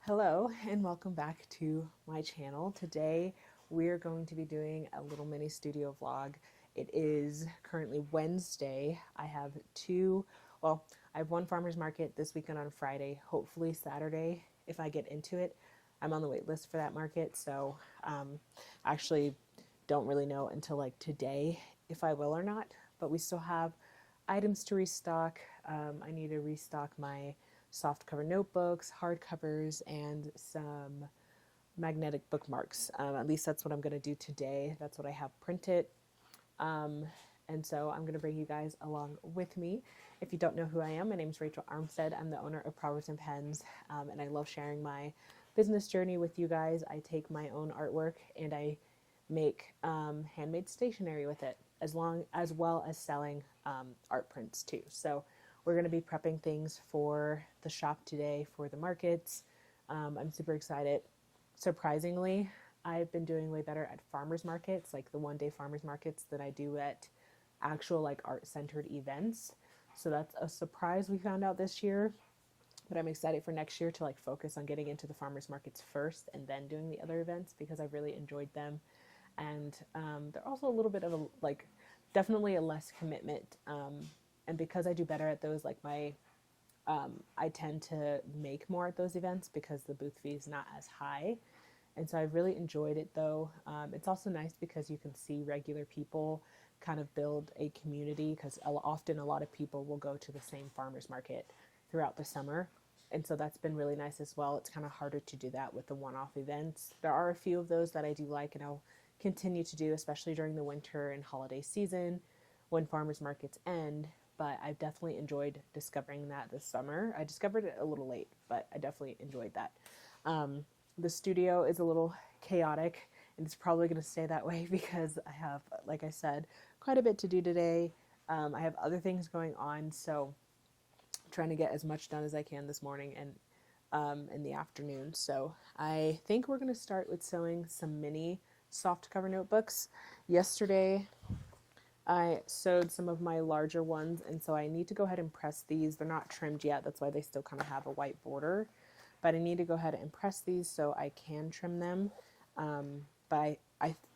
Hello and welcome back to my channel. Today we're going to be doing a little mini studio vlog. It is currently Wednesday. I have one farmer's market this weekend on Friday, hopefully Saturday if I get into it. I'm on the wait list for that market, so actually don't really know until like today if I will or not, but we still have items to restock. I need to restock my soft cover notebooks, hardcovers, and some magnetic bookmarks. At least that's what I'm going to do today. That's what I have printed. And so I'm going to bring you guys along with me. If you don't know who I am, my name is Rachel Armstead. I'm the owner of Proverbs and Pens, and I love sharing my business journey with you guys. I take my own artwork and I make handmade stationery with it, as well as selling art prints too. So we're going to be prepping things for the shop today for the markets. I'm super excited. Surprisingly, I've been doing way better at farmers markets, like the one-day farmers markets, than I do at actual like art-centered events. So that's a surprise we found out this year. But I'm excited for next year to like focus on getting into the farmers markets first and then doing the other events because I've really enjoyed them. And they're also a little bit of a like definitely a less commitment. And because I do better at those, like I tend to make more at those events because the booth fee is not as high. And so I've really enjoyed it though. It's also nice because you can see regular people kind of build a community because often a lot of people will go to the same farmer's market throughout the summer. And so that's been really nice as well. It's kind of harder to do that with the one-off events. There are a few of those that I do like and I'll continue to do, especially during the winter and holiday season when farmers markets end. But I've definitely enjoyed discovering that this summer. I discovered it a little late, but I definitely enjoyed that. The studio is a little chaotic, and it's probably going to stay that way because I have, like I said, quite a bit to do today. I have other things going on, so I'm trying to get as much done as I can this morning and in the afternoon. So I think we're going to start with sewing some mini soft cover notebooks. Yesterday, I sewed some of my larger ones, and so I need to go ahead and press these. They're not trimmed yet, that's why they still kind of have a white border. But I need to go ahead and press these so I can trim them.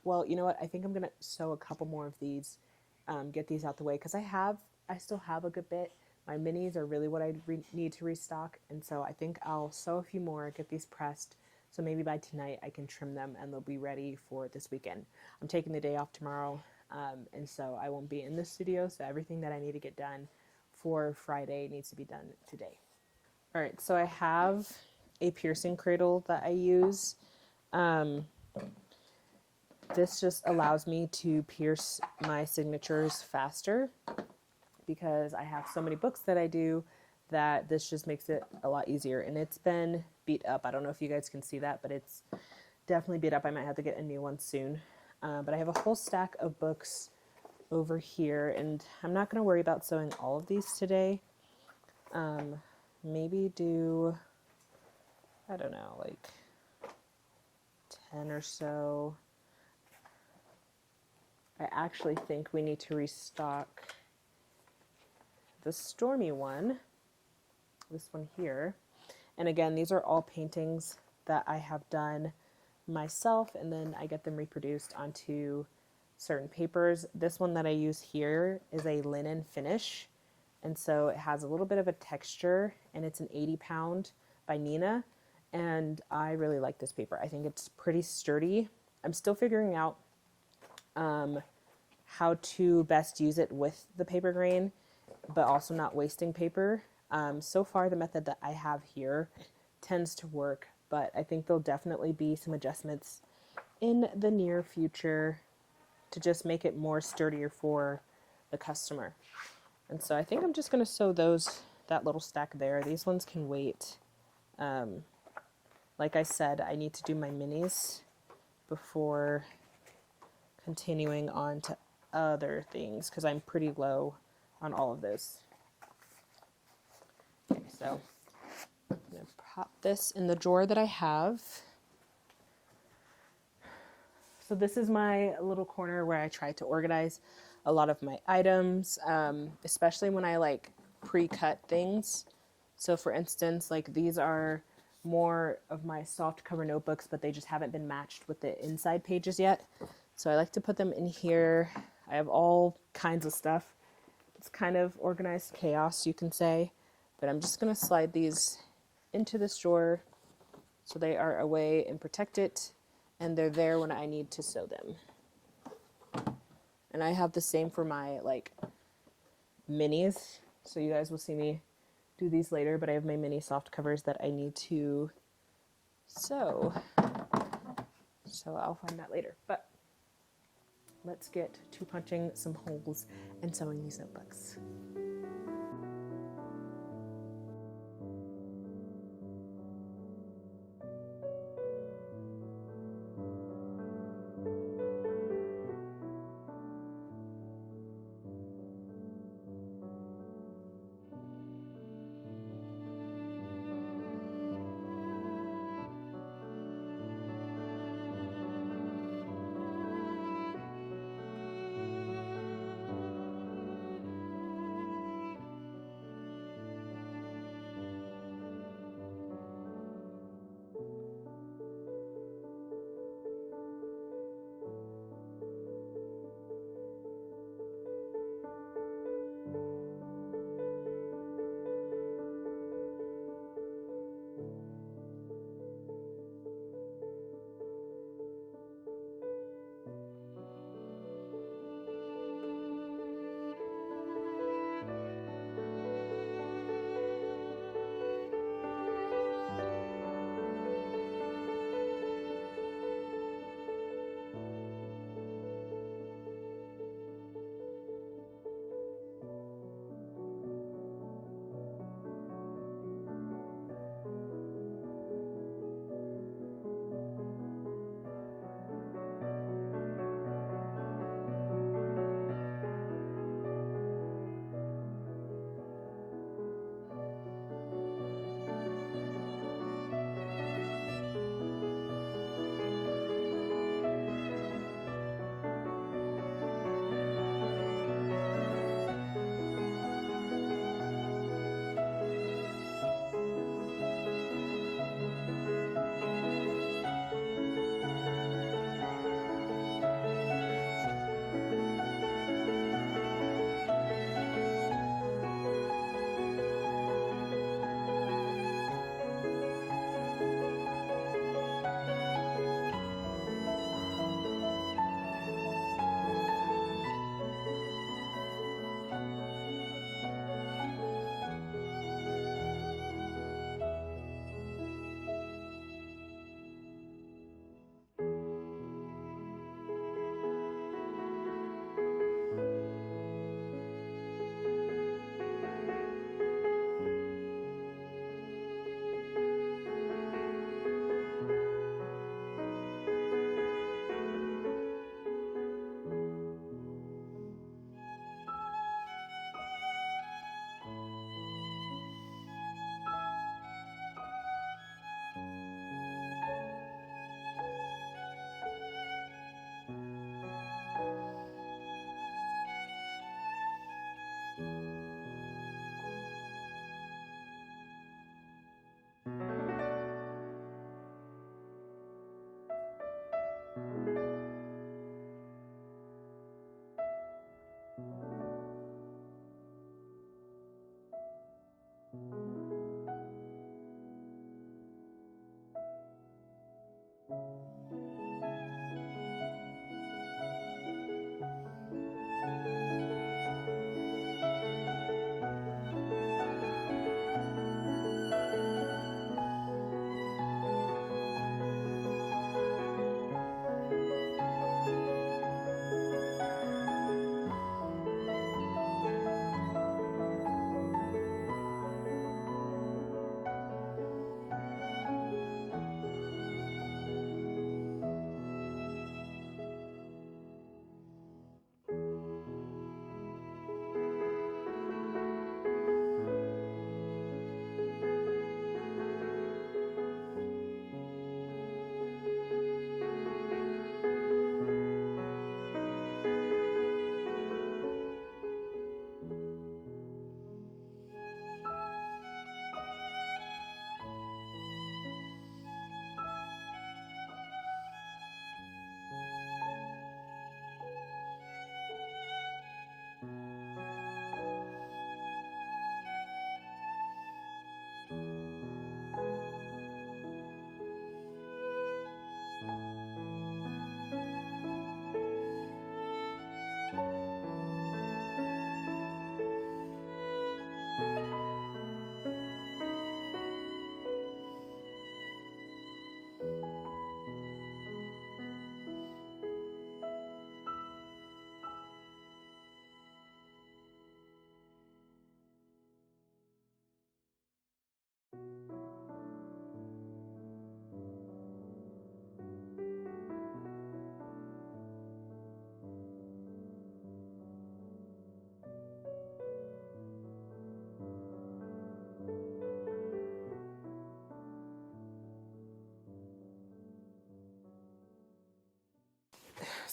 Well, you know what? I think I'm gonna sew a couple more of these, get these out the way because I still have a good bit. My minis are really what I need to restock, and so I think I'll sew a few more, get these pressed. So maybe by tonight I can trim them and they'll be ready for this weekend. I'm taking the day off tomorrow. And so I won't be in the studio, so everything that I need to get done for Friday needs to be done today. All right, so I have a piercing cradle that I use. This just allows me to pierce my signatures faster because I have so many books that I do that this just makes it a lot easier. And it's been beat up. I don't know if you guys can see that, but it's definitely beat up. I might have to get a new one soon. But I have a whole stack of books over here, and I'm not going to worry about sewing all of these today. Maybe do, I don't know, like 10 or so. I actually think we need to restock the Stormy one, this one here. And again, these are all paintings that I have done myself, and then I get them reproduced onto certain papers. This one that I use here is a linen finish, and so it has a little bit of a texture, and it's an 80-pound by Nina, and I really like this paper. I think it's pretty sturdy. I'm still figuring out how to best use it with the paper grain, but also not wasting paper. So far, the method that I have here tends to work, but I think there'll definitely be some adjustments in the near future to just make it more sturdier for the customer. And so I think I'm just going to sew that little stack there. These ones can wait. Like I said, I need to do my minis before continuing on to other things because I'm pretty low on all of those. Okay, so I'm going to pop this in the drawer that I have. So this is my little corner where I try to organize a lot of my items, especially when I like pre-cut things. So for instance, like these are more of my soft cover notebooks, but they just haven't been matched with the inside pages yet. So I like to put them in here. I have all kinds of stuff. It's kind of organized chaos, you can say, but I'm just going to slide these into this drawer so they are away and protected, and they're there when I need to sew them. And I have the same for my like minis, so you guys will see me do these later, but I have my mini soft covers that I need to sew, so I'll find that later. But let's get to punching some holes and sewing these notebooks.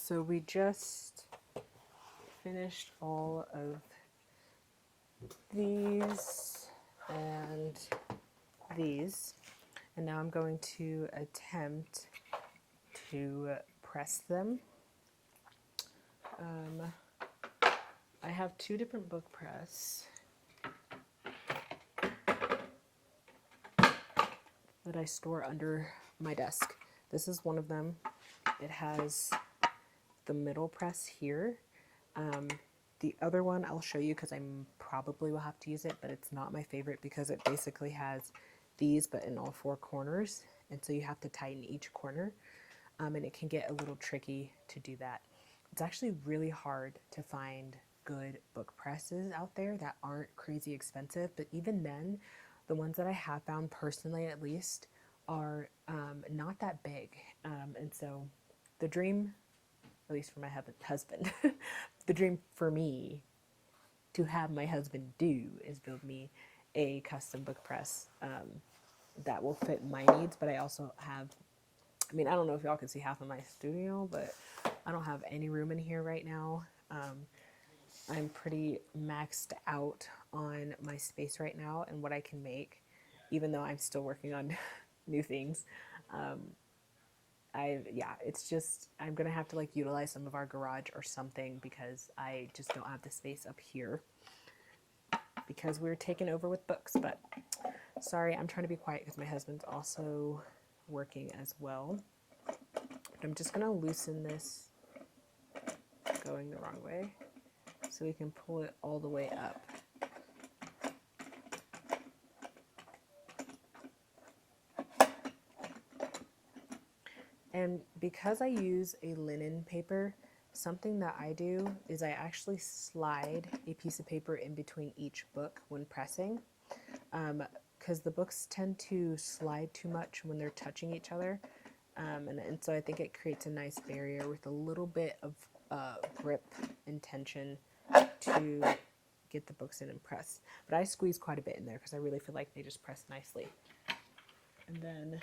So we just finished all of these and these, and now I'm going to attempt to press them. I have two different book press that I store under my desk. This is one of them. It has the middle press here. The other one I'll show you because I probably will have to use it, but it's not my favorite because it basically has these but in all four corners, and so you have to tighten each corner, and it can get a little tricky to do that. It's actually really hard to find good book presses out there that aren't crazy expensive, but even then, the ones that I have found personally at least are not that big, and so the dream, at least for my husband, the dream for me to have my husband do is build me a custom book press that will fit my needs, but I also have, I mean, I don't know if y'all can see half of my studio, but I don't have any room in here right now. I'm pretty maxed out on my space right now and what I can make, even though I'm still working on new things. It's just, I'm going to have to like utilize some of our garage or something because I just don't have the space up here because we're taken over with books. But sorry, I'm trying to be quiet because my husband's also working as well. But I'm just going to loosen this going the wrong way so we can pull it all the way up. And because I use a linen paper, something that I do is I actually slide a piece of paper in between each book when pressing, because the books tend to slide too much when they're touching each other. And so I think it creates a nice barrier with a little bit of grip and tension to get the books in and press. But I squeeze quite a bit in there because I really feel like they just press nicely. And then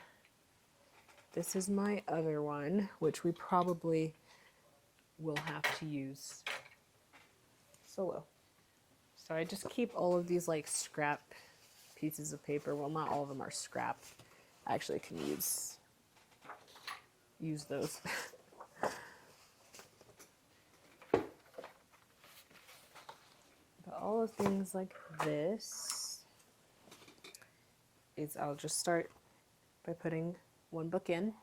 this is my other one, which we probably will have to use solo. So I just keep all of these like scrap pieces of paper. Well, not all of them are scrap. I actually can use those. But all of things like this is, I'll just start by putting one book in,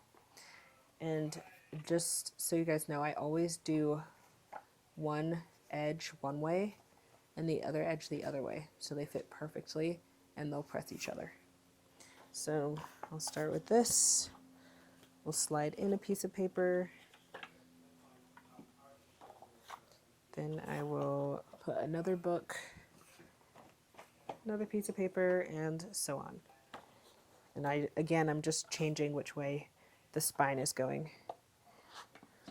and just so you guys know, I always do one edge one way and the other edge the other way, so they fit perfectly and they'll press each other. So I'll start with this. We'll slide in a piece of paper, then I will put another book, another piece of paper, and so on. And I'm just changing which way the spine is going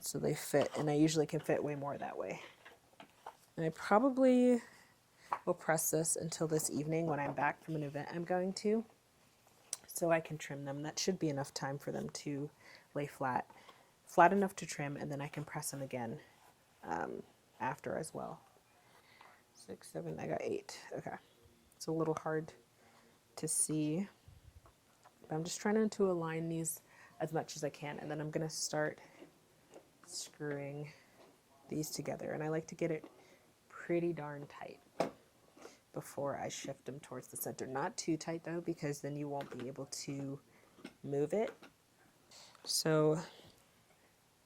so they fit, and I usually can fit way more that way. And I probably will press this until this evening when I'm back from an event I'm going to, so I can trim them. That should be enough time for them to lay flat enough to trim, and then I can press them again after as well. 6, 7, I got 8. Okay, it's a little hard to see, but I'm just trying to align these as much as I can, and then I'm going to start screwing these together, and I like to get it pretty darn tight before I shift them towards the center. Not too tight though, because then you won't be able to move it. So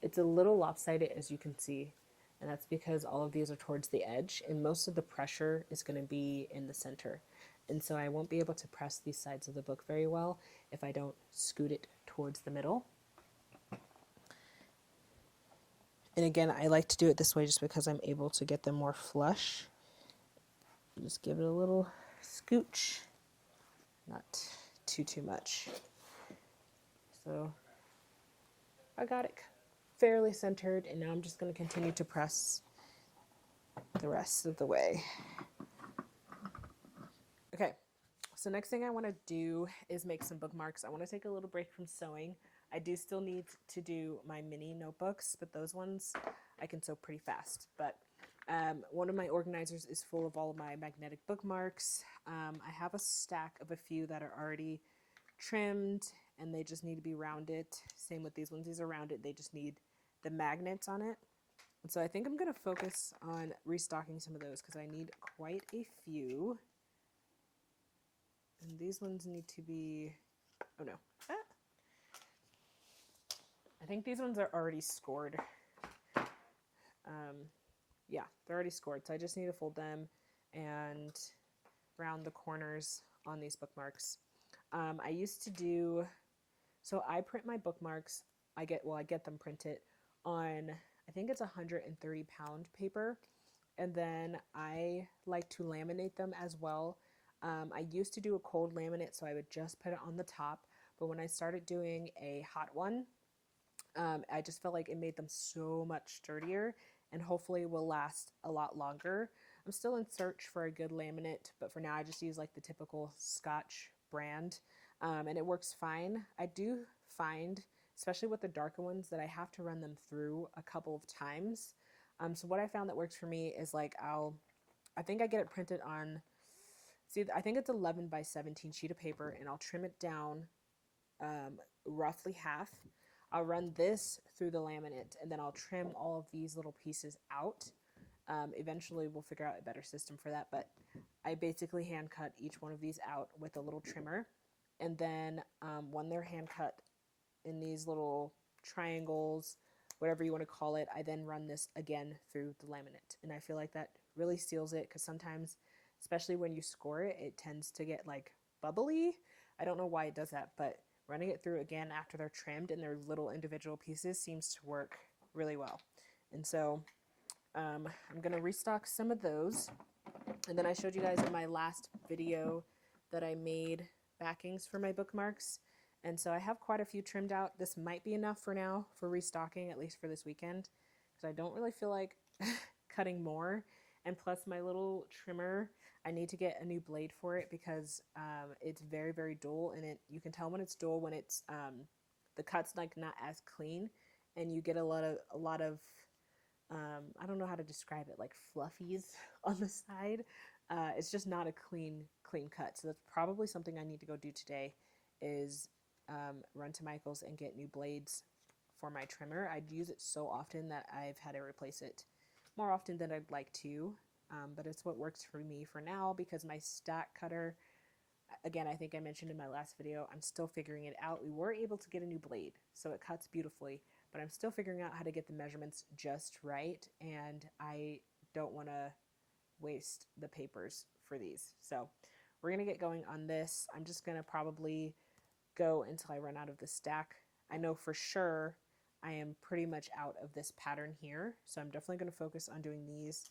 it's a little lopsided, as you can see, and that's because all of these are towards the edge and most of the pressure is going to be in the center. And so I won't be able to press these sides of the book very well if I don't scoot it towards the middle. And again, I like to do it this way just because I'm able to get them more flush. Just give it a little scooch, not too much. So I got it fairly centered, and now I'm just going to continue to press the rest of the way. Okay, So next thing I want to do is make some bookmarks. I want to take a little break from sewing. I do still need to do my mini notebooks, but those ones I can sew pretty fast. But one of my organizers is full of all of my magnetic bookmarks. I have a stack of a few that are already trimmed and they just need to be rounded. Same with these ones. These are rounded. They just need the magnets on it. And so I think I'm going to focus on restocking some of those because I need quite a few. And these ones need to be, oh no. Ah. I think these ones are already scored. Yeah, they're already scored. So I just need to fold them and round the corners on these bookmarks. I used to do, so I print my bookmarks. I get them printed on, I think it's 130-pound paper. And then I like to laminate them as well. I used to do a cold laminate, so I would just put it on the top. But when I started doing a hot one, I just felt like it made them so much sturdier and hopefully will last a lot longer. I'm still in search for a good laminate, but for now I just use like the typical Scotch brand, and it works fine. I do find, especially with the darker ones, that I have to run them through a couple of times. So what I found that works for me is like I think I get it printed on, I think it's 11 by 17 sheet of paper, and I'll trim it down roughly half. I'll run this through the laminate and then I'll trim all of these little pieces out. Eventually we'll figure out a better system for that, but I basically hand cut each one of these out with a little trimmer. And then when they're hand cut in these little triangles, whatever you want to call it, I then run this again through the laminate. And I feel like that really seals it because sometimes, especially when you score it, it tends to get like bubbly. I don't know why it does that, but running it through again after they're trimmed and they're little individual pieces seems to work really well. And so I'm going to restock some of those. And then I showed you guys in my last video that I made backings for my bookmarks. And so I have quite a few trimmed out. This might be enough for now for restocking, at least for this weekend, because I don't really feel like cutting more. And plus my little trimmer, I need to get a new blade for it because it's very, very dull, and you can tell when it's dull when it's the cut's like not as clean, and you get a lot of I don't know how to describe it, like fluffies on the side. It's just not a clean cut. So that's probably something I need to go do today is run to Michael's and get new blades for my trimmer. I'd use it so often that I've had to replace it more often than I'd like to, but it's what works for me for now because my stack cutter, again, I think I mentioned in my last video, I'm still figuring it out. We were able to get a new blade, so it cuts beautifully, but I'm still figuring out how to get the measurements just right, and I don't want to waste the papers for these. So we're going to get going on this. I'm just going to probably go until I run out of the stack. I know for sure I am pretty much out of this pattern here, so I'm definitely going to focus on doing these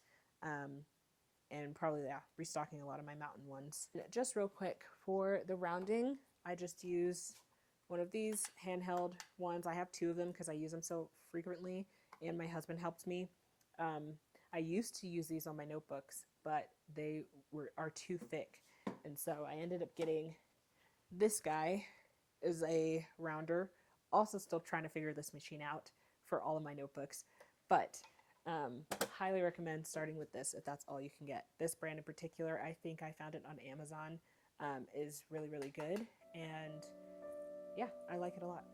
and probably restocking a lot of my mountain ones. Just real quick, for the rounding, I just use one of these handheld ones. I have two of them because I use them so frequently, and my husband helps me. I used to use these on my notebooks, but they are too thick, and so I ended up getting this guy is a rounder. Also still trying to figure this machine out for all of my notebooks, but highly recommend starting with this if that's all you can get. This brand in particular, I think I found it on Amazon, is really, really good, and yeah, I like it a lot.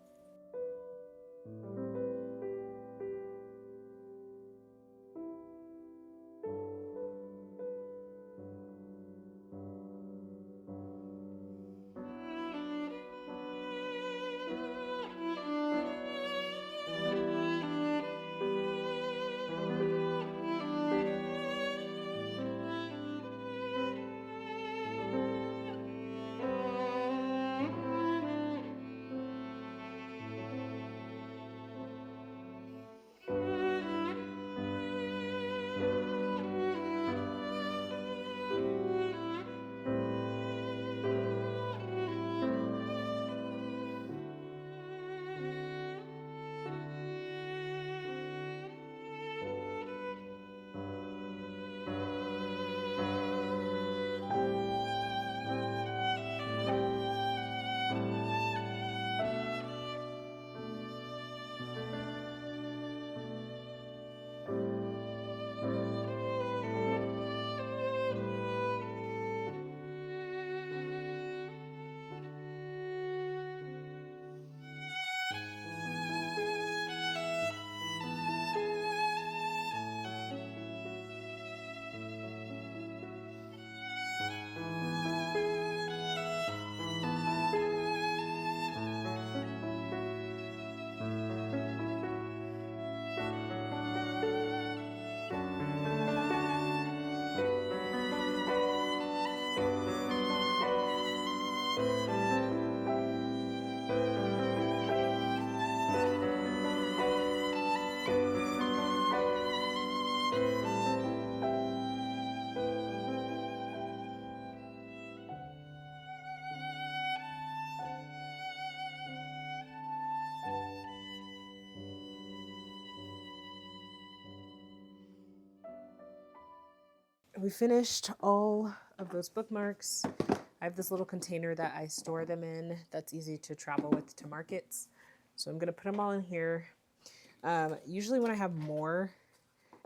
we finished all of those bookmarks. I have this little container that I store them in that's easy to travel with to markets. So I'm going to put them all in here. Usually when I have more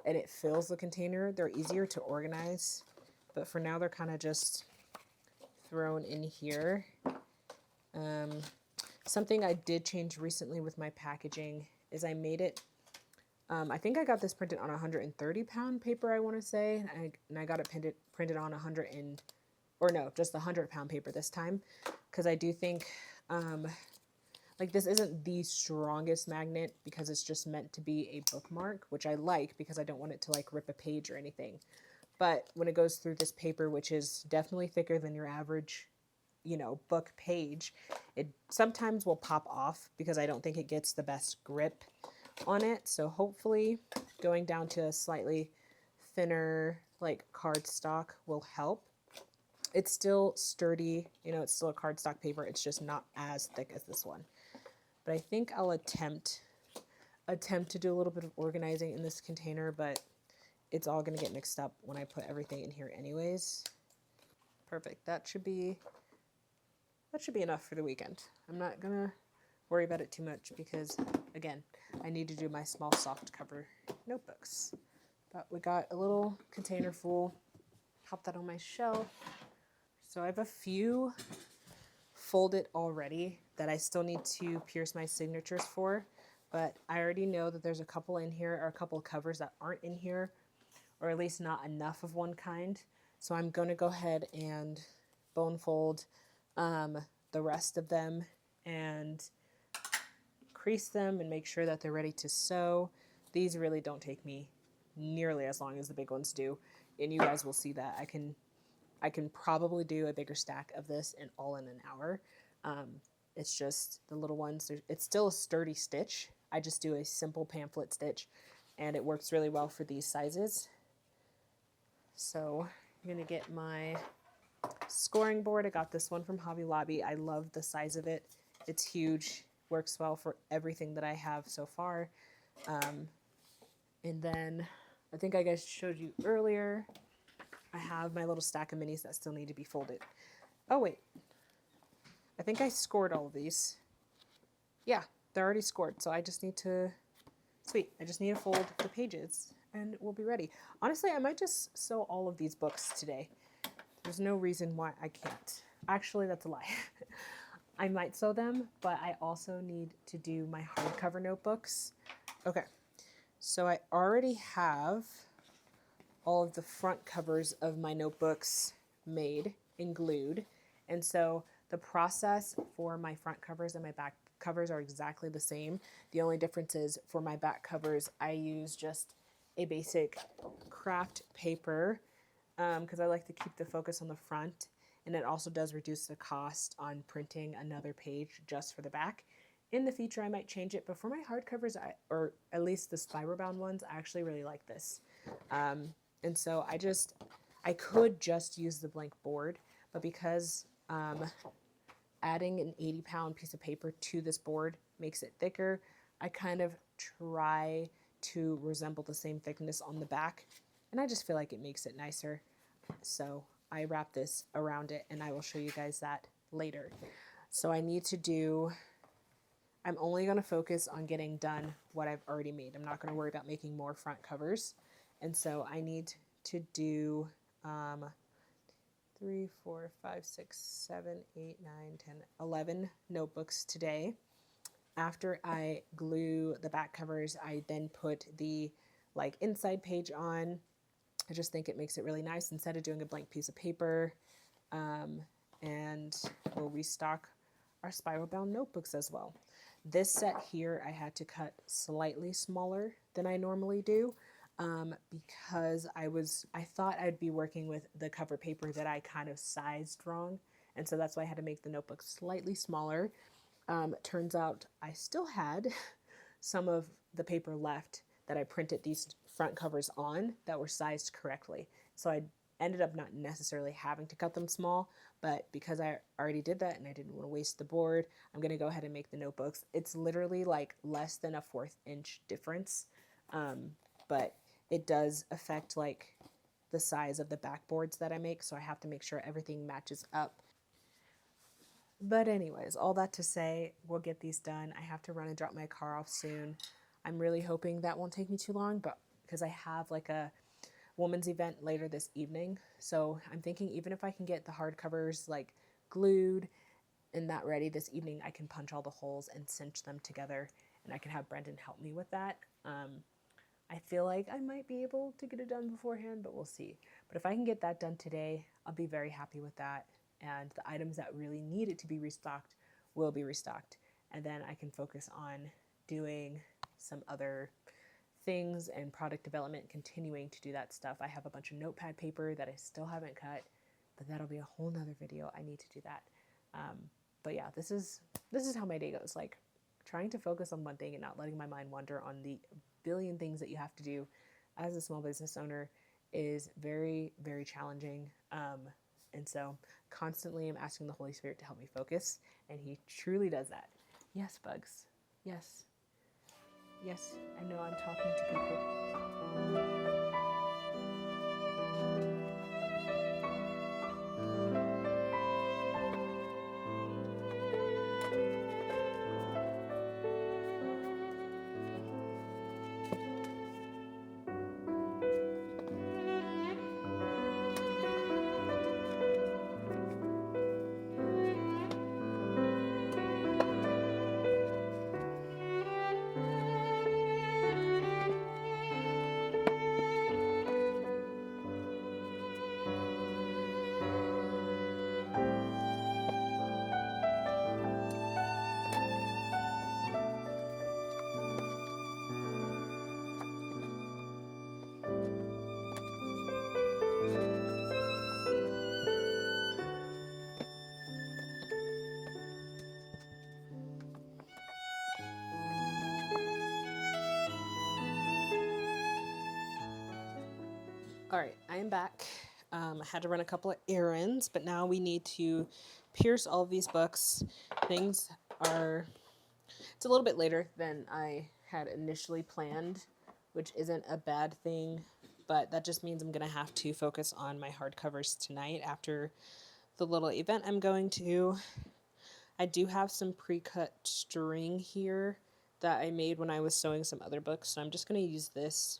and it fills the container, they're easier to organize. But for now, they're kind of just thrown in here. Something I did change recently with my packaging is I made it, I think I got this printed on 130-pound paper, I want to say, and I got it printed on just the 100-pound paper this time, because I do think, like, this isn't the strongest magnet because it's just meant to be a bookmark, which I like because I don't want it to, like, rip a page or anything. But when it goes through this paper, which is definitely thicker than your average, book page, it sometimes will pop off because I don't think it gets the best grip on it. So hopefully going down to a slightly thinner, like, cardstock will help. It's still sturdy, it's still a cardstock paper. It's just not as thick as this one. But I think I'll attempt to do a little bit of organizing in this container, but it's all going to get mixed up when I put everything in here anyways. Perfect. That should be enough for the weekend. I'm not going to worry about it too much because, again, I need to do my small soft cover notebooks. But we got a little container full. Pop that on my shelf. So I have a few folded already that I still need to pierce my signatures for, but I already know that there's a couple in here or a couple of covers that aren't in here, or at least not enough of one kind. So I'm going to go ahead and bone fold the rest of them and crease them and make sure that they're ready to sew. These really don't take me nearly as long as the big ones do, and you guys will see that. I can probably do a bigger stack of this in an hour. It's just the little ones. It's still a sturdy stitch. I just do a simple pamphlet stitch, and it works really well for these sizes. So I'm going to get my scoring board. I got this one from Hobby Lobby. I love the size of it. It's huge. Works well for everything that I have so far. And then I think I guys showed you earlier, I have my little stack of minis that still need to be folded. Oh, wait. I think I scored all of these. Yeah, they're already scored. So I just need to, I just need to fold the pages and we'll be ready. Honestly, I might just sew all of these books today. There's no reason why I can't. Actually, that's a lie. I might sew them, but I also need to do my hardcover notebooks. Okay, so I already have all of the front covers of my notebooks made and glued. And so the process for my front covers and my back covers are exactly the same. The only difference is for my back covers, I use just a basic craft paper because I like to keep the focus on the front. And it also does reduce the cost on printing another page just for the back. In the future, I might change it, but for my hardcovers, or at least the spiral bound ones, I actually really like this. And so I could just use the blank board, but because adding an 80-pound piece of paper to this board makes it thicker, I kind of try to resemble the same thickness on the back, and I just feel like it makes it nicer. So I wrap this around it, and I will show you guys that later. So I'm only going to focus on getting done what I've already made. I'm not going to worry about making more front covers. And so I need to do 3, 4, 5, 6, 7, 8, 9, 10, 11 notebooks today. After I glue the back covers, I then put the inside page on. I just think it makes it really nice instead of doing a blank piece of paper. And we'll restock our spiral bound notebooks as well. This set here I had to cut slightly smaller than I normally do because I thought I'd be working with the cover paper that I kind of sized wrong. And so that's why I had to make the notebook slightly smaller. Turns out I still had some of the paper left that I printed these front covers on that were sized correctly. So I ended up not necessarily having to cut them small, but because I already did that and I didn't want to waste the board, I'm going to go ahead and make the notebooks. It's literally less than a 1/4 inch difference, but it does affect the size of the backboards that I make, so I have to make sure everything matches up. But anyways, all that to say, we'll get these done. I have to run and drop my car off soon. I'm really hoping that won't take me too long, but because I have like a woman's event later this evening. So I'm thinking even if I can get the hardcovers like glued and that ready this evening, I can punch all the holes and cinch them together, and I can have Brendan help me with that. I feel like I might be able to get it done beforehand, but we'll see. But if I can get that done today, I'll be very happy with that. And the items that really need it to be restocked will be restocked. And then I can focus on doing some other things and product development, continuing to do that stuff. I have a bunch of notepad paper that I still haven't cut, but that'll be a whole nother video. I need to do that. But yeah, this is how my day goes. Like trying to focus on one thing and not letting my mind wander on the billion things that you have to do as a small business owner is very, very challenging. And so constantly I'm asking the Holy Spirit to help me focus, and he truly does that. Yes, Bugs. Yes. Yes, I know I'm talking to people. All right, I am back. I had to run a couple of errands, but now we need to pierce all of these books. Things are, it's a little bit later than I had initially planned, which isn't a bad thing, but that just means I'm going to have to focus on my hardcovers tonight after the little event I'm going to. I do have some pre-cut string here that I made when I was sewing some other books, so I'm just going to use this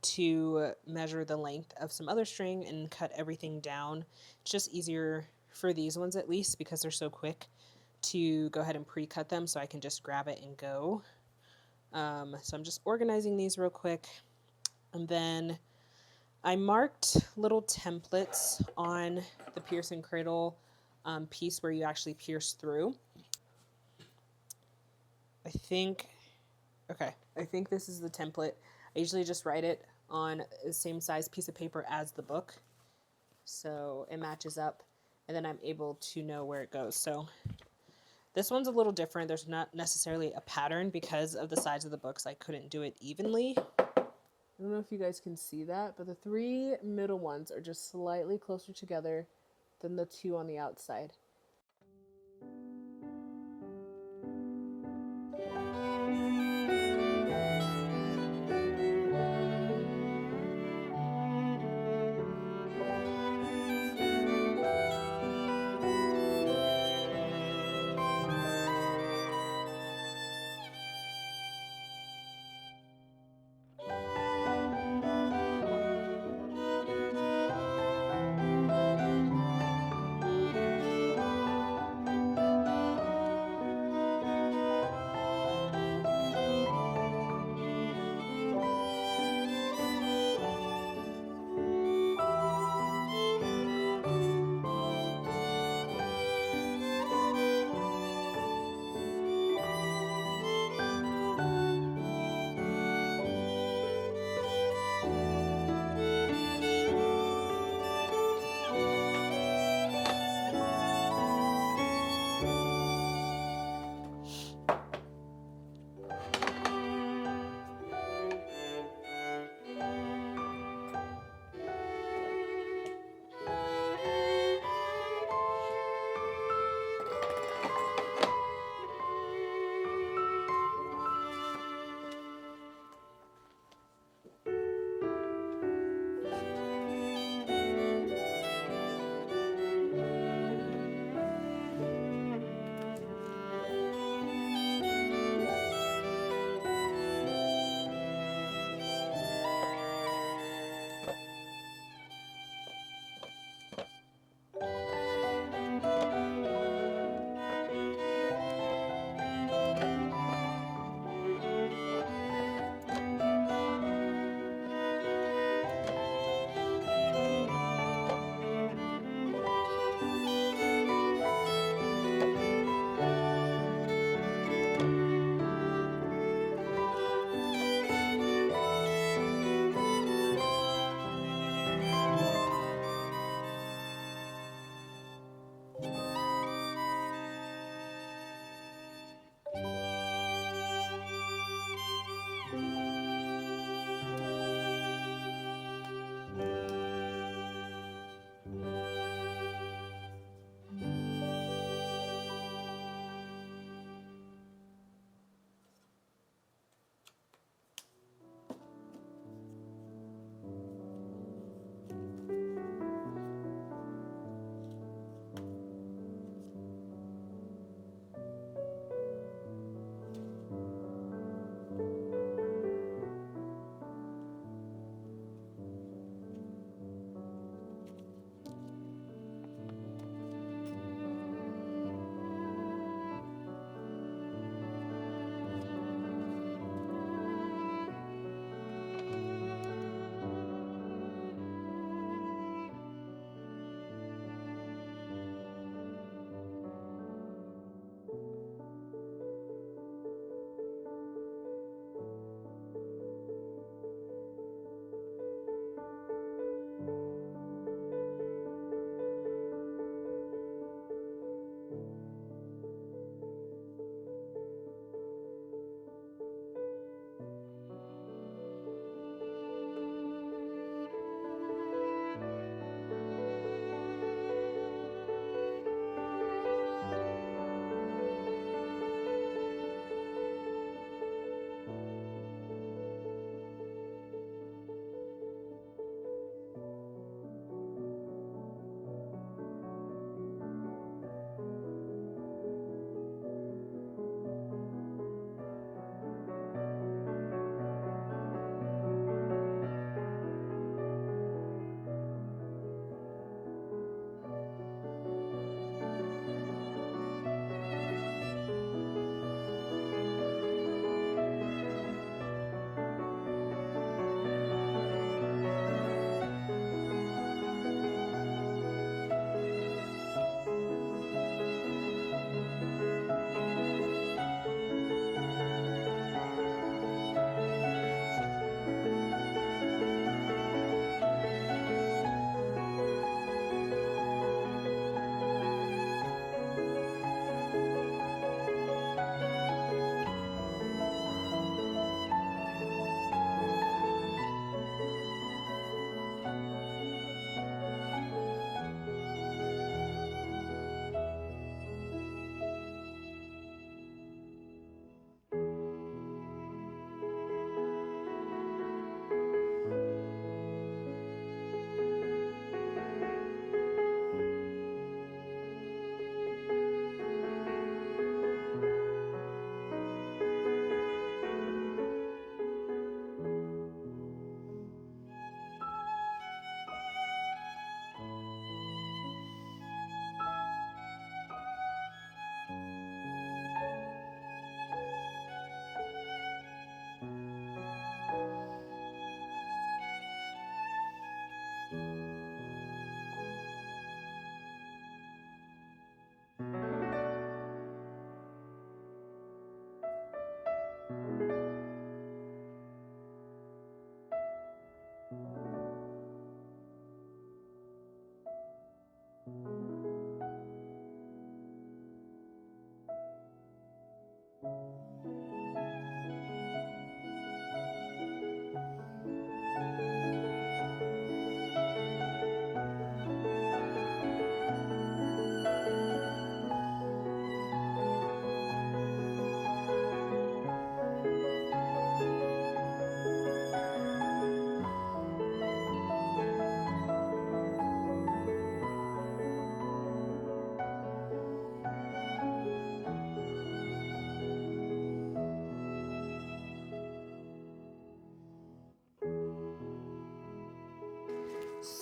to measure the length of some other string and cut everything down. It's just easier for these ones at least because they're so quick to go ahead and pre-cut them so I can just grab it and go. So I'm just organizing these real quick. And then I marked little templates on the pierce and cradle piece where you actually pierce through. I think this is the template. I usually just write it on the same size piece of paper as the book, so it matches up, and then I'm able to know where it goes. So this one's a little different. There's not necessarily a pattern because of the size of the books. I couldn't do it evenly. I don't know if you guys can see that, but the three middle ones are just slightly closer together than the two on the outside.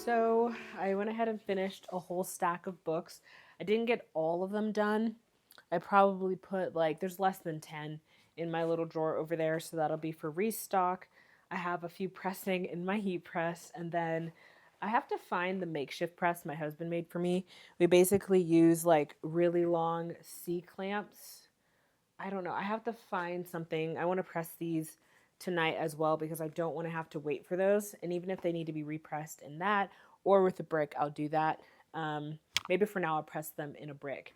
So I went ahead and finished a whole stack of books. I didn't get all of them done. I probably put there's less than 10 in my little drawer over there, so that'll be for restock. I have a few pressing in my heat press, and then I have to find the makeshift press my husband made for me. We basically use really long C clamps. I don't know. I have to find something. I want to press these tonight as well because I don't want to have to wait for those. And even if they need to be repressed in that or with a brick, I'll do that. Maybe for now I'll press them in a brick.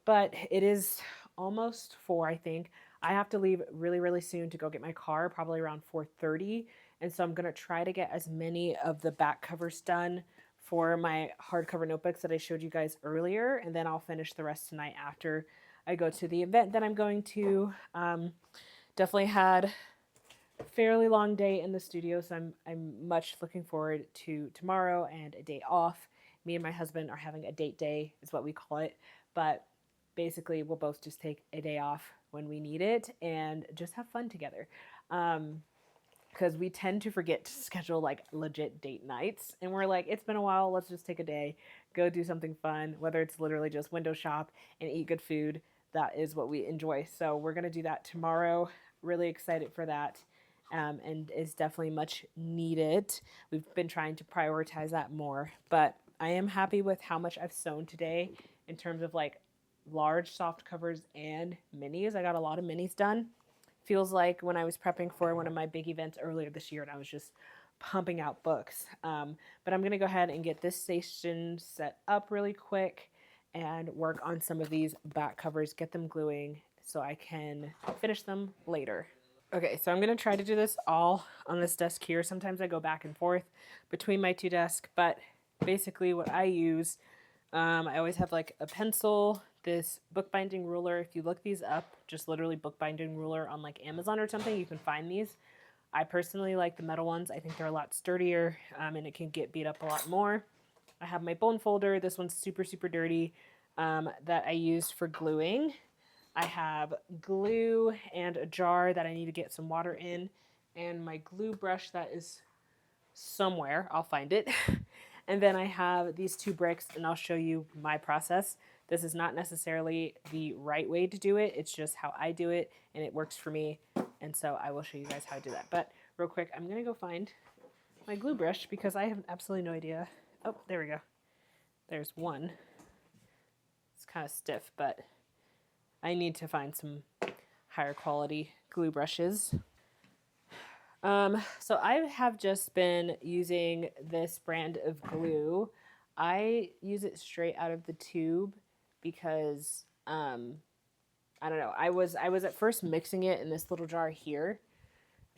But it is almost 4, I think. I have to leave really, really soon to go get my car, probably around 4:30. And so I'm going to try to get as many of the back covers done for my hardcover notebooks that I showed you guys earlier. And then I'll finish the rest tonight after I go to the event that I'm going to. Definitely had a fairly long day in the studio, so I'm much looking forward to tomorrow and a day off. Me and my husband are having a date day, is what we call it. But basically, we'll both just take a day off when we need it and just have fun together. Because we tend to forget to schedule legit date nights. And we're like, it's been a while, let's just take a day, go do something fun, whether it's literally just window shop and eat good food. That is what we enjoy. So we're going to do that tomorrow. Really excited for that. And it's definitely much needed. We've been trying to prioritize that more. But I am happy with how much I've sewn today in terms of large soft covers and minis. I got a lot of minis done. Feels like when I was prepping for one of my big events earlier this year and I was just pumping out books. But I'm going to go ahead and get this station set up really quick and work on some of these back covers, get them gluing so I can finish them later. Okay, so I'm going to try to do this all on this desk here. Sometimes I go back and forth between my two desks, but basically what I use, I always have a pencil, this bookbinding ruler. If you look these up, just literally bookbinding ruler on Amazon or something, you can find these. I personally like the metal ones. I think they're a lot sturdier and it can get beat up a lot more. I have my bone folder. This one's super, super dirty that I use for gluing. I have glue and a jar that I need to get some water in, and my glue brush that is somewhere. I'll find it. And then I have these 2 bricks, and I'll show you my process. This is not necessarily the right way to do it. It's just how I do it, and it works for me. And so I will show you guys how to do that. But real quick, I'm going to go find my glue brush because I have absolutely no idea. Oh, there we go. There's one. It's kind of stiff, but I need to find some higher quality glue brushes. So I have just been using this brand of glue. I use it straight out of the tube because, I don't know, I was at first mixing it in this little jar here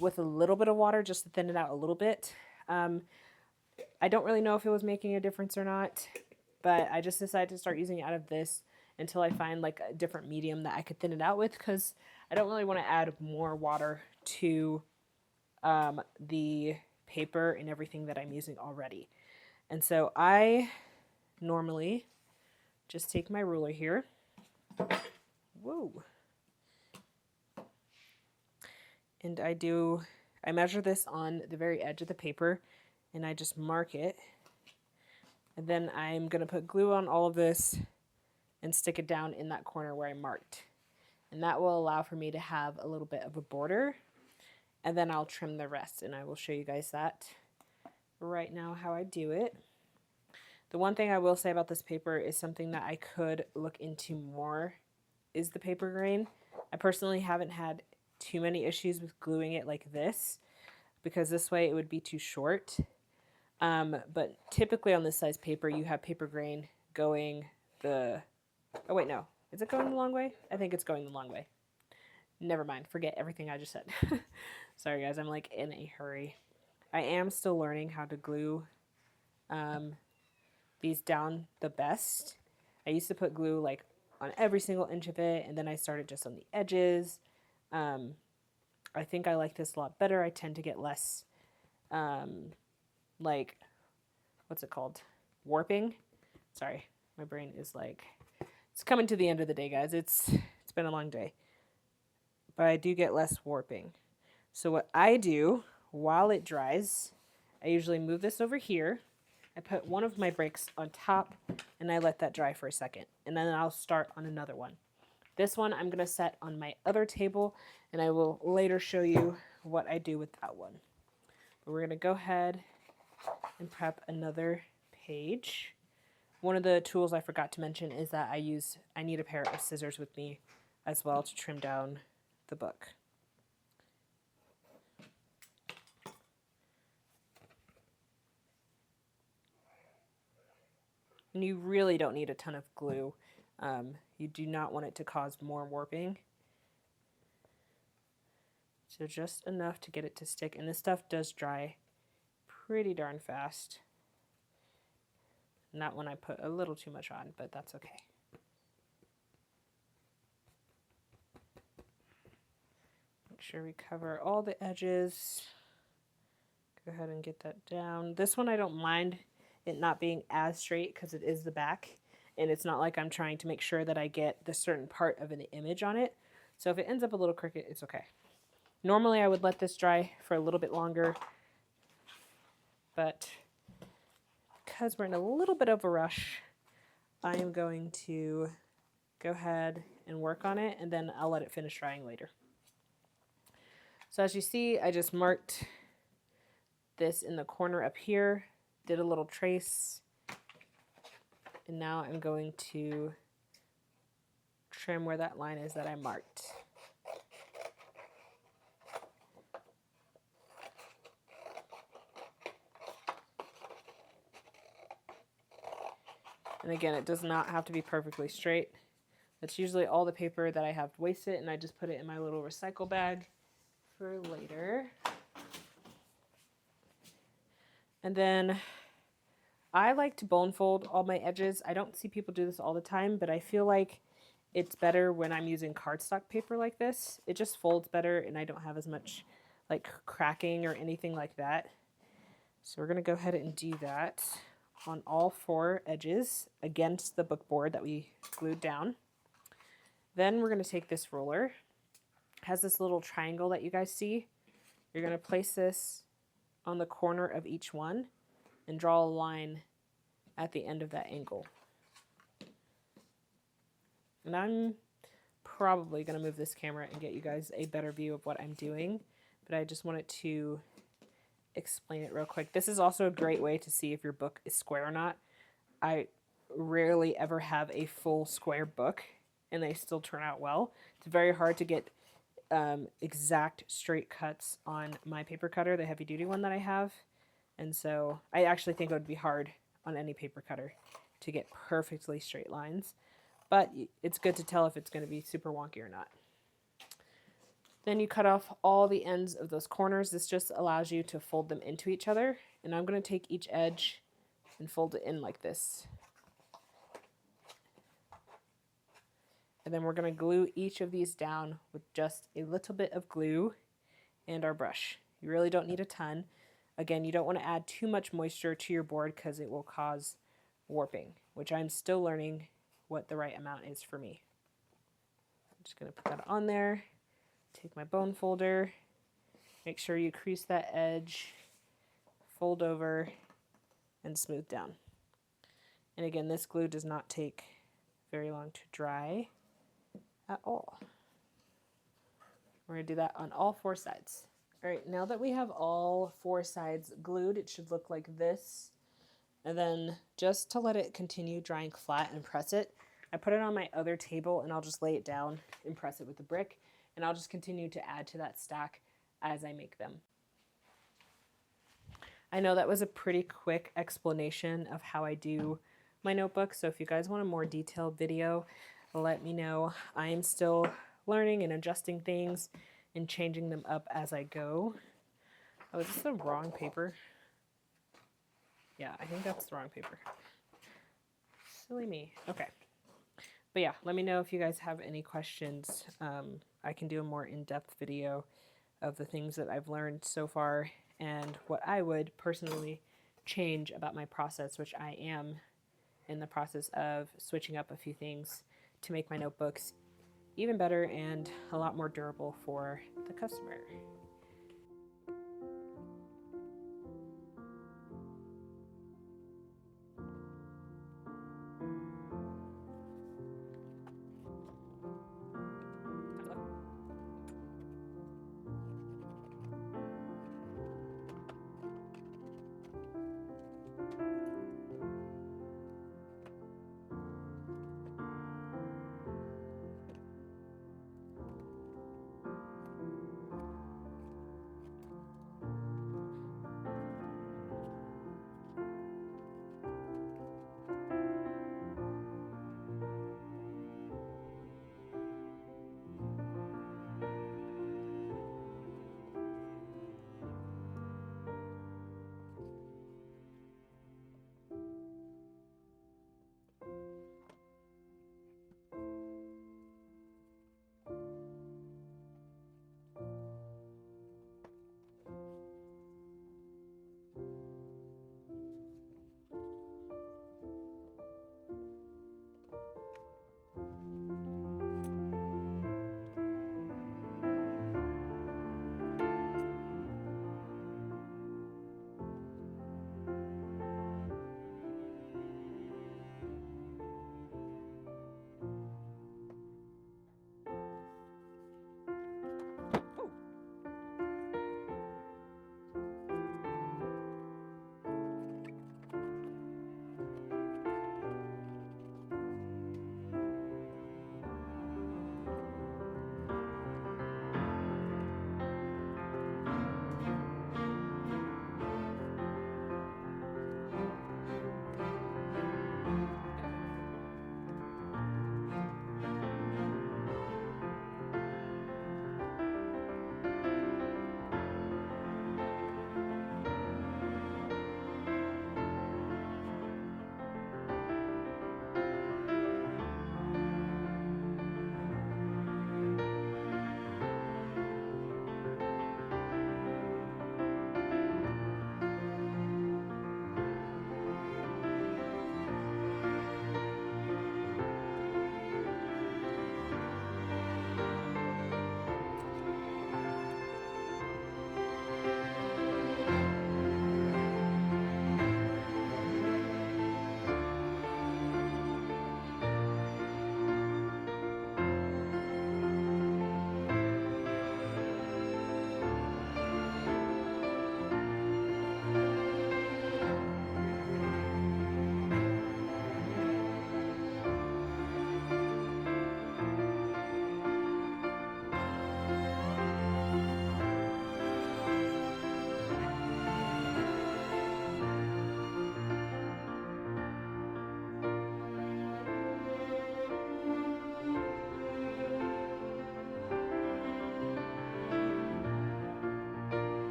with a little bit of water just to thin it out a little bit. I don't really know if it was making a difference or not, but I just decided to start using it out of this until I find a different medium that I could thin it out with, because I don't really want to add more water to the paper and everything that I'm using already. And so I normally just take my ruler here. Whoa. And I measure this on the very edge of the paper and I just mark it. And then I'm going to put glue on all of this and stick it down in that corner where I marked. And that will allow for me to have a little bit of a border. And then I'll trim the rest, and I will show you guys that right now how I do it. The one thing I will say about this paper is something that I could look into more is the paper grain. I personally haven't had too many issues with gluing it like this because this way it would be too short. But typically on this size paper, you have paper grain going the... Oh, wait, no. Is it going the long way? I think it's going the long way. Never mind. Forget everything I just said. Sorry, guys. I'm in a hurry. I am still learning how to glue these down the best. I used to put glue on every single inch of it, and then I started just on the edges. I think I like this a lot better. I tend to get less, what's it called? Warping. Sorry, my brain is it's coming to the end of the day, guys. It's been a long day. But I do get less warping. So what I do while it dries, I usually move this over here. I put one of my bricks on top and I let that dry for a second, and then I'll start on another one. This one I'm going to set on my other table, and I will later show you what I do with that one. But we're going to go ahead and prep another page. One of the tools I forgot to mention is that I need a pair of scissors with me as well to trim down the book. And you really don't need a ton of glue. You do not want it to cause more warping. So just enough to get it to stick. And this stuff does dry pretty darn fast. Not when I put a little too much on, but that's okay. Make sure we cover all the edges. Go ahead and get that down. This one I don't mind it not being as straight because it is the back, and it's not like I'm trying to make sure that I get the certain part of an image on it. So if it ends up a little crooked, it's okay. Normally I would let this dry for a little bit longer, but because we're in a little bit of a rush, I am going to go ahead and work on it, and then I'll let it finish drying later. So as you see, I just marked this in the corner up here, did a little trace, and now I'm going to trim where that line is that I marked. And again, it does not have to be perfectly straight. That's usually all the paper that I have wasted, and I just put it in my little recycle bag for later. And then I like to bone fold all my edges. I don't see people do this all the time, but I feel like it's better when I'm using cardstock paper like this. It just folds better, and I don't have as much like cracking or anything like that. So we're going to go ahead and do that on all 4 edges against the book board that we glued down. Then we're going to take this roller. It has this little triangle that you guys see. You're going to place this on the corner of each one and draw a line at the end of that angle. And I'm probably going to move this camera and get you guys a better view of what I'm doing, but I just wanted to explain it real quick. This is also a great way to see if your book is square or not. I rarely ever have a full square book, and they still turn out well. It's very hard to get exact straight cuts on my paper cutter, the heavy duty one that I have. And so I actually think it would be hard on any paper cutter to get perfectly straight lines, but it's good to tell if it's going to be super wonky or not. Then you cut off all the ends of those corners. This just allows you to fold them into each other. And I'm going to take each edge and fold it in like this. And then we're going to glue each of these down with just a little bit of glue and our brush. You really don't need a ton. Again, you don't want to add too much moisture to your board because it will cause warping, which I'm still learning what the right amount is for me. I'm just going to put that on there. Take my bone folder, make sure you crease that edge, fold over, and smooth down. And again, this glue does not take very long to dry at all. We're going to do that on all 4 sides. All right, now that we have all 4 sides glued, it should look like this. And then just to let it continue drying flat and press it, I put it on my other table and I'll just lay it down and press it with a brick. And I'll just continue to add to that stack as I make them. I know that was a pretty quick explanation of how I do my notebook. So if you guys want a more detailed video, let me know. I am still learning and adjusting things and changing them up as I go. Oh, is this the wrong paper? Yeah, I think that's the wrong paper. Silly me. Okay. But yeah, let me know if you guys have any questions. I can do a more in-depth video of the things that I've learned so far and what I would personally change about my process, which I am in the process of switching up a few things to make my notebooks even better and a lot more durable for the customer.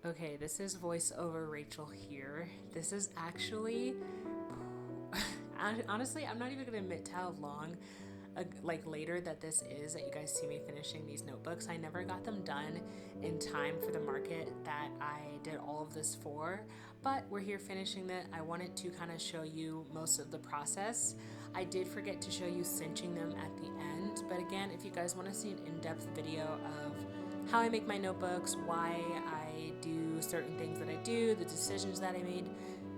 Okay, this is voiceover Rachel here. This is actually, honestly, I'm not even gonna admit to how long, like later that this is that you guys see me finishing these notebooks. I never got them done in time for the market that I did all of this for, but we're here finishing it. I wanted to kind of show you most of the process. I did forget to show you cinching them at the end, but again, if you guys want to see an in-depth video of how I make my notebooks, why I do certain things that I do, the decisions that I made,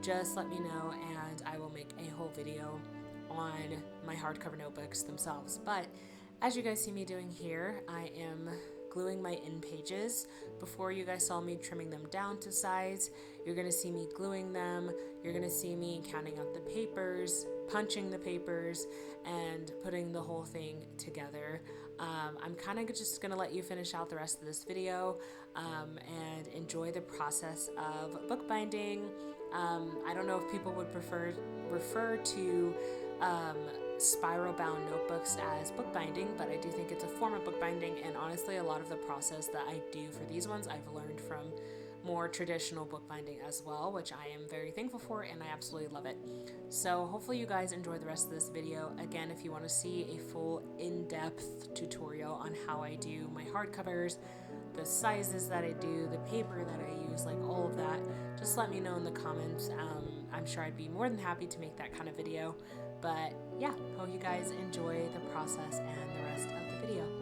just let me know and I will make a whole video on my hardcover notebooks themselves. But as you guys see me doing here, I am gluing my end pages. Before, you guys saw me trimming them down to size. You're gonna see me gluing them. You're gonna see me counting out the papers, punching the papers, and putting the whole thing together. I'm kind of just gonna let you finish out the rest of this video and enjoy the process of bookbinding. I don't know if people would refer to spiral bound notebooks as bookbinding, but I do think it's a form of bookbinding, and honestly a lot of the process that I do for these ones I've learned from more traditional bookbinding as well, which I am very thankful for and I absolutely love it. So hopefully you guys enjoy the rest of this video. Again, if you want to see a full in-depth tutorial on how I do my hardcovers, the sizes that I do, the paper that I use, like all of that, just let me know in the comments. I'm sure I'd be more than happy to make that kind of video. But yeah, hope you guys enjoy the process and the rest of the video.